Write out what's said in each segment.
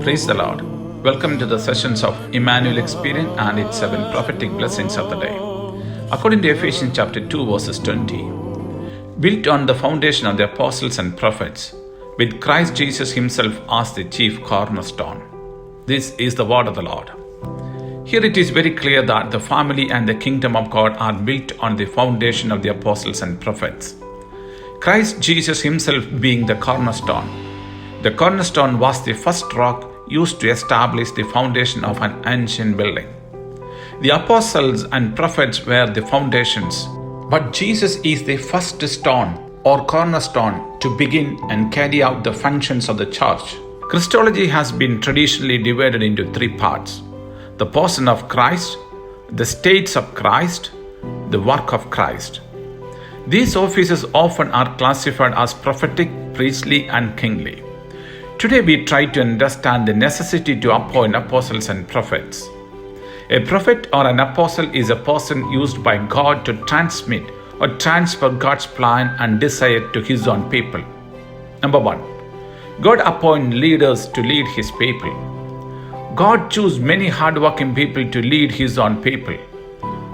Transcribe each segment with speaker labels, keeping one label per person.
Speaker 1: Praise the Lord. Welcome to the sessions of Emmanuel Experience and its 7 prophetic blessings of the day. According to Ephesians chapter 2 verses 20, built on the foundation of the apostles and prophets, with Christ Jesus himself as the chief cornerstone. This is the word of the Lord. Here it is very clear that the family and the kingdom of God are built on the foundation of the apostles and prophets. Christ Jesus himself being the cornerstone. The cornerstone was the first rock used to establish the foundation of an ancient building. The apostles and prophets were the foundations, but Jesus is the first stone or cornerstone to begin and carry out the functions of the church. Christology has been traditionally divided into 3 parts: the person of Christ, the states of Christ, the work of Christ. These offices often are classified as prophetic, priestly, and kingly. Today we try to understand the necessity to appoint apostles and prophets. A prophet or an apostle is a person used by God to transmit or transfer God's plan and desire to his own people. Number 1. God appoints leaders to lead his people. God chooses many hardworking people to lead his own people.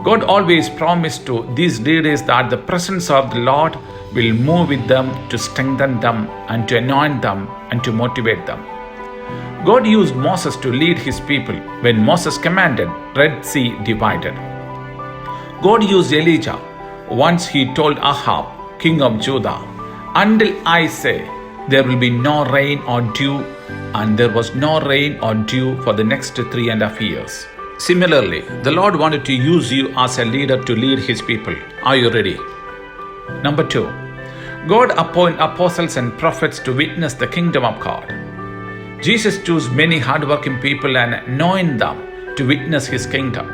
Speaker 1: God always promised to these leaders that the presence of the Lord will move with them to strengthen them and to anoint them and to motivate them. God used Moses to lead his people when Moses commanded, Red Sea divided. God used Elijah once he told Ahab, king of Judah, "Until I say, there will be no rain or dew," and there was no rain or dew for the next 3.5 years. Similarly, the Lord wanted to use you as a leader to lead his people. Are you ready? Number 2. God appoints apostles and prophets to witness the kingdom of God. Jesus chose many hardworking people and anointed them to witness his kingdom.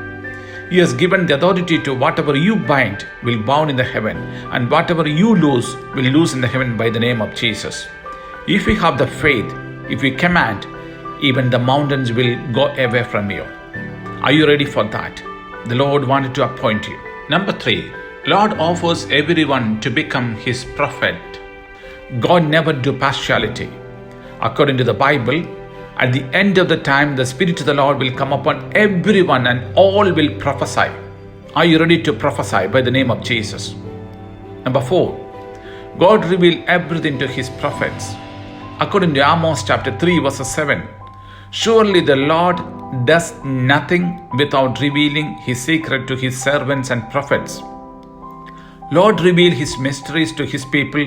Speaker 1: He has given the authority to whatever you bind will bound in the heaven, and whatever you loose will loose in the heaven by the name of Jesus. If we have the faith, if we command, even the mountains will go away from you. Are you ready for that? The Lord wanted to appoint you. Number 3. Lord offers everyone to become his prophet. God never do partiality. According to the Bible, at the end of the time, the Spirit of the Lord will come upon everyone and all will prophesy. Are you ready to prophesy by the name of Jesus? Number 4. God revealed everything to his prophets. According to Amos chapter 3 verse 7, surely the Lord does nothing without revealing his secret to his servants and prophets. Lord revealed his mysteries to his people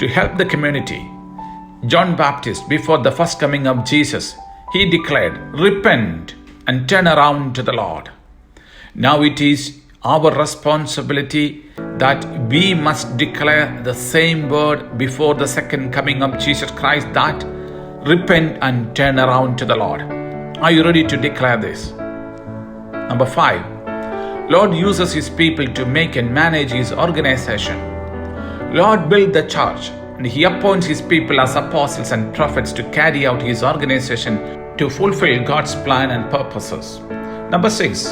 Speaker 1: to help the community. John Baptist, before the first coming of Jesus, he declared, "Repent and turn around to the Lord." Now it is our responsibility that we must declare the same word before the second coming of Jesus Christ, that repent and turn around to the Lord. Are you ready to declare this? Number 5. Lord uses his people to make and manage his organization. Lord built the church and he appoints his people as apostles and prophets to carry out his organization to fulfill God's plan and purposes. Number 6.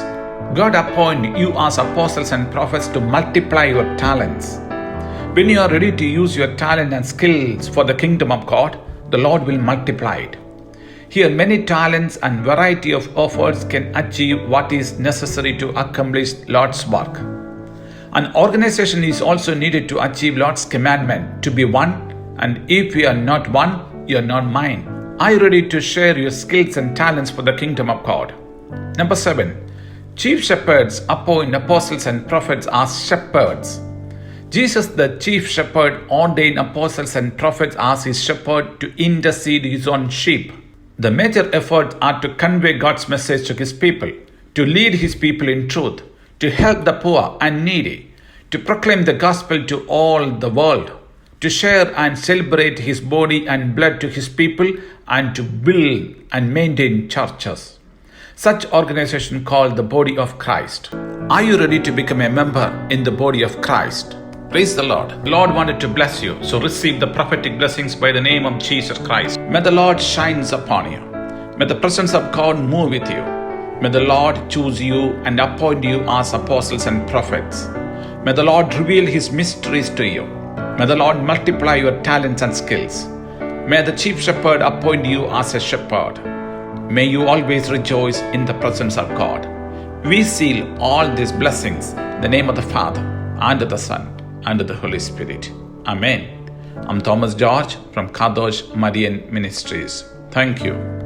Speaker 1: God appoints you as apostles and prophets to multiply your talents. When you are ready to use your talent and skills for the kingdom of God, the Lord will multiply it. Here, many talents and variety of efforts can achieve what is necessary to accomplish Lord's work. An organization is also needed to achieve Lord's commandment to be one, and if you are not one, you are not mine. Are you ready to share your skills and talents for the kingdom of God? Number 7. Chief shepherds appoint apostles and prophets as shepherds. Jesus, the chief shepherd, ordained apostles and prophets as his shepherd to intercede his own sheep. The major efforts are to convey God's message to his people, to lead his people in truth, to help the poor and needy, to proclaim the gospel to all the world, to share and celebrate his body and blood to his people, and to build and maintain churches. Such organization called the body of Christ. Are you ready to become a member in the body of Christ? Praise the Lord. The Lord wanted to bless you, so receive the prophetic blessings by the name of Jesus Christ. May the Lord shines upon you. May the presence of God move with you. May the Lord choose you and appoint you as apostles and prophets. May the Lord reveal his mysteries to you. May the Lord multiply your talents and skills. May the chief shepherd appoint you as a shepherd. May you always rejoice in the presence of God. We seal all these blessings in the name of the Father, and of the Son, and of the Holy Spirit. Amen. I'm Thomas George from Kadosh Marian Ministries. Thank you.